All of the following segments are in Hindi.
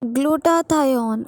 ग्लूटाथायोन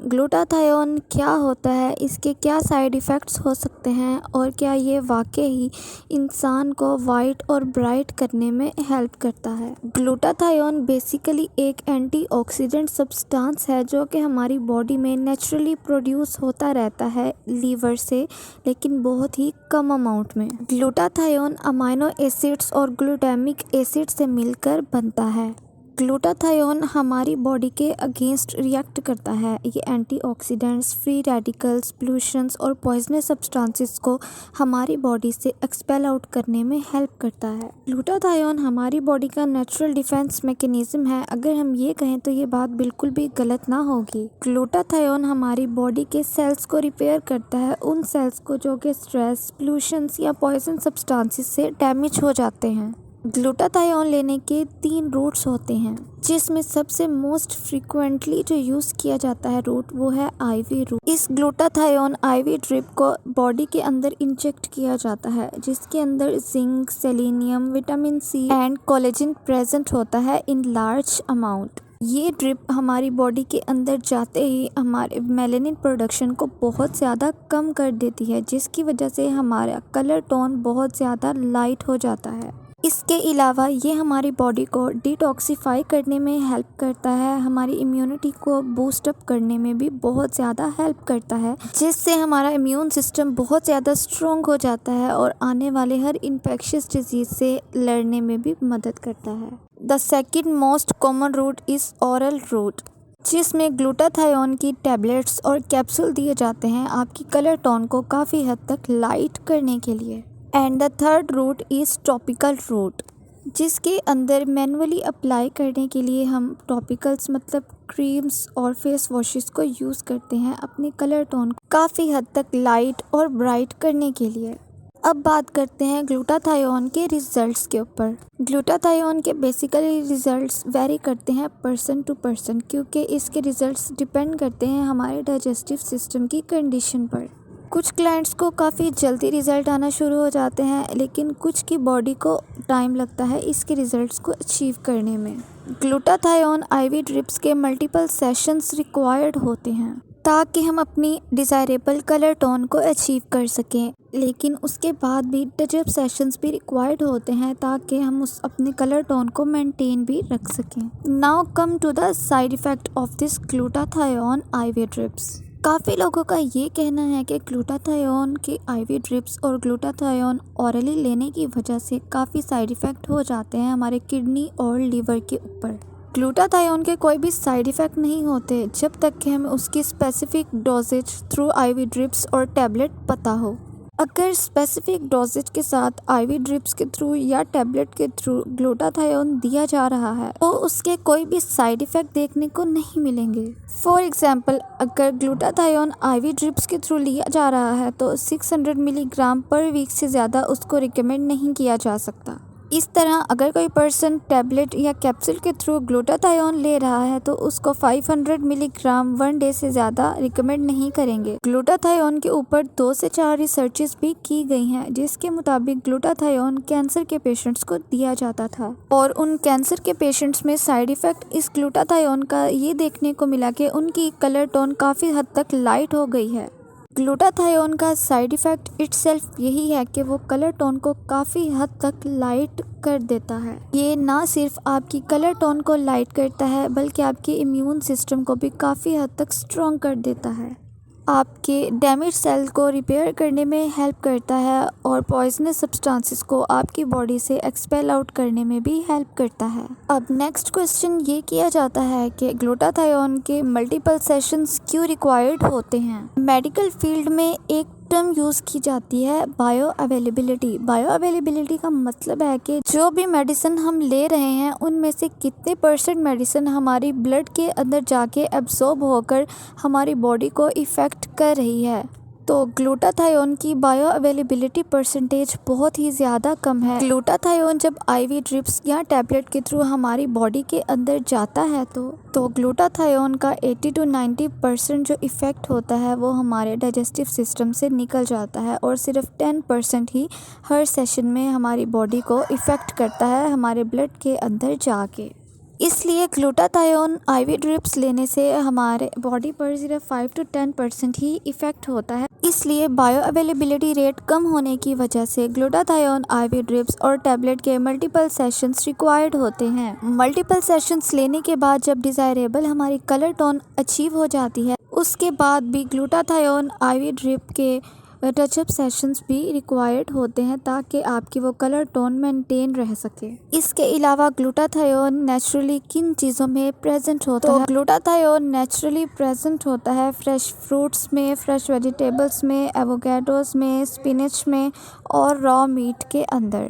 क्या होता है, इसके क्या साइड इफ़ेक्ट्स हो सकते हैं और क्या ये वाकई इंसान को वाइट और ब्राइट करने में हेल्प करता है। ग्लूटाथायोन बेसिकली एक एंटीऑक्सीडेंट सब्सटेंस है जो कि हमारी बॉडी में नेचुरली प्रोड्यूस होता रहता है लीवर से, लेकिन बहुत ही कम अमाउंट में। ग्लूटाथायोन अमाइनो एसिड्स और ग्लूटामिक एसिड से मिलकर बनता है। ग्लूटाथायोन हमारी बॉडी के अगेंस्ट रिएक्ट करता है। ये एंटीऑक्सीडेंट्स, फ्री रेडिकल्स, पोल्यूशंस और पॉइजनस सब्सटेंसेस को हमारी बॉडी से एक्सपेल आउट करने में हेल्प करता है। ग्लूटाथायोन हमारी बॉडी का नेचुरल डिफेंस मैकेनिज्म है। अगर हम ये कहें तो ये बात बिल्कुल भी गलत ना होगी। ग्लूटाथायोन हमारी बॉडी के सेल्स को रिपेयर करता है, उन सेल्स को जो कि स्ट्रेस, पोल्यूशंस या पॉइजन सब्सटेंसेस से डैमेज हो जाते हैं। ग्लूटाथायोन लेने के 3 रूट्स होते हैं, जिसमें सबसे मोस्ट फ्रीक्वेंटली जो यूज़ किया जाता है रूट वो है आईवी रूट। इस ग्लूटाथायोन आईवी ड्रिप को बॉडी के अंदर इंजेक्ट किया जाता है, जिसके अंदर zinc, selenium, vitamin C and collagen present होता है इन लार्ज अमाउंट। ये ड्रिप हमारी बॉडी के अंदर जाते ही हमारे मेलानिन प्रोडक्शन को बहुत ज़्यादा कम कर देती है, जिसकी वजह से हमारा कलर टोन बहुत ज़्यादा लाइट हो जाता है। इसके अलावा ये हमारी बॉडी को डिटॉक्सिफाई करने में हेल्प करता है, हमारी इम्यूनिटी को बूस्ट अप करने में भी बहुत ज़्यादा हेल्प करता है, जिससे हमारा इम्यून सिस्टम बहुत ज़्यादा स्ट्रॉन्ग हो जाता है और आने वाले हर इन्फेक्शियस डिजीज़ से लड़ने में भी मदद करता है। The second most common route is oral route, जिसमें ग्लूटाथायोन की टैबलेट्स और कैप्सूल दिए जाते हैं आपकी कलर टोन को काफ़ी हद तक लाइट करने के लिए। And the third route is topical route, जिसके अंदर मैनुअली अप्लाई करने के लिए हम टॉपिकल्स मतलब क्रीम्स और फेस वॉशेस को यूज़ करते हैं अपने कलर टोन को काफ़ी हद तक लाइट और ब्राइट करने के लिए। अब बात करते हैं ग्लूटाथायोन के रिजल्ट्स के ऊपर। ग्लूटाथायोन के बेसिकली रिजल्ट्स वेरी करते हैं पर्सन टू पर्सन, क्योंकि इसके रिजल्ट्स डिपेंड करते हैं हमारे डाइजेस्टिव सिस्टम की कंडीशन पर। कुछ क्लाइंट्स को काफ़ी जल्दी रिज़ल्ट आना शुरू हो जाते हैं, लेकिन कुछ की बॉडी को टाइम लगता है इसके रिज़ल्ट्स को अचीव करने में। ग्लूटाथायोन आईवी ड्रिप्स के मल्टीपल सेशंस रिक्वायर्ड होते हैं ताकि हम अपनी डिज़ायरेबल कलर टोन को अचीव कर सकें, लेकिन उसके बाद भी टचअप सेशंस भी रिक्वायर्ड होते हैं ताकि हम उस अपने कलर टोन को मेंटेन भी रख सकें। Now come to the side effect of this glutathione IV drips. काफ़ी लोगों का ये कहना है कि ग्लूटाथायोन के आईवी ड्रिप्स और ग्लूटाथायोन ऑरली लेने की वजह से काफ़ी साइड इफ़ेक्ट हो जाते हैं हमारे किडनी और लीवर के ऊपर। ग्लूटाथायोन के कोई भी साइड इफ़ेक्ट नहीं होते जब तक कि हमें उसकी specific doses through IV drips और टैबलेट पता हो। अगर स्पेसिफिक डोजेज के साथ आईवी ड्रिप्स के थ्रू या टैबलेट के थ्रू ग्लूटाथायोन दिया जा रहा है तो उसके कोई भी साइड इफ़ेक्ट देखने को नहीं मिलेंगे। फॉर एग्जांपल, अगर ग्लूटाथायोन आईवी ड्रिप्स के थ्रू लिया जा रहा है तो 600 मिलीग्राम पर वीक से ज़्यादा उसको रिकमेंड नहीं किया जा सकता। इस तरह अगर कोई पर्सन टैबलेट या कैप्सूल के थ्रू ग्लूटाथायोन ले रहा है तो उसको 500 मिलीग्राम 1 डे से ज़्यादा रिकमेंड नहीं करेंगे। ग्लूटाथायोन के ऊपर 2 से 4 रिसर्चेस भी की गई हैं, जिसके मुताबिक ग्लूटाथायोन कैंसर के पेशेंट्स को दिया जाता था और उन कैंसर के पेशेंट्स में साइड इफ़ेक्ट इस ग्लूटाथायोन का ये देखने को मिला कि उनकी कलर टोन काफ़ी हद तक लाइट हो गई है। ग्लूटाथायोन का साइड इफ़ेक्ट इटसेल्फ यही है कि वो कलर टोन को काफ़ी हद तक लाइट कर देता है। ये ना सिर्फ आपकी कलर टोन को लाइट करता है बल्कि आपके इम्यून सिस्टम को भी काफ़ी हद तक स्ट्रॉन्ग कर देता है, आपके डैमेज सेल को रिपेयर करने में हेल्प करता है और पॉइजनस सब्सटेंसेस को आपकी बॉडी से एक्सपेल आउट करने में भी हेल्प करता है। अब नेक्स्ट क्वेश्चन ये किया जाता है कि ग्लूटाथायोन के मल्टीपल सेशंस क्यों रिक्वायर्ड होते हैं। मेडिकल फील्ड में एक टर्म यूज़ की जाती है बायो अवेलेबिलिटी। बायो अवेलेबिलिटी का मतलब है कि जो भी मेडिसिन हम ले रहे हैं उनमें से कितने % मेडिसिन हमारी ब्लड के अंदर जाके एब्जॉर्ब होकर हमारी बॉडी को इफ़ेक्ट कर रही है। तो ग्लूटाथायोन की बायो अवेलेबिलिटी परसेंटेज बहुत ही ज़्यादा कम है। ग्लूटाथायोन जब आईवी ड्रिप्स या टैबलेट के थ्रू हमारी बॉडी के अंदर जाता है तो ग्लूटाथायोन का 80 to 90% जो इफ़ेक्ट होता है वो हमारे डाइजेस्टिव सिस्टम से निकल जाता है और सिर्फ 10% ही हर सेशन में हमारी बॉडी को इफ़ेक्ट करता है हमारे ब्लड के अंदर जाके। इसलिए ग्लूटाथायोन आईवी ड्रिप्स लेने से हमारे बॉडी पर सिर्फ 5 to 10% ही इफ़ेक्ट होता है। इसलिए बायो अवेलेबिलिटी रेट कम होने की वजह से ग्लूटाथायोन आईवी ड्रिप्स और टैबलेट के मल्टीपल सेशंस रिक्वायर्ड होते हैं। मल्टीपल सेशंस लेने के बाद जब डिज़ायरेबल हमारी कलर टोन अचीव हो जाती है, उसके बाद भी ग्लूटाथायोन आईवी ड्रिप के टचअप सेशंस भी रिक्वायर्ड होते हैं ताकि आपकी वो कलर टोन मेंटेन रह सके। इसके अलावा ग्लूटाथायोन नेचुरली किन चीज़ों में प्रेजेंट होता है? ग्लूटाथायोन नेचुरली प्रेजेंट होता है फ्रेश फ्रूट्स में, फ्रेश वेजिटेबल्स में, एवोकाडोस में, स्पिनच में और रॉ मीट के अंदर।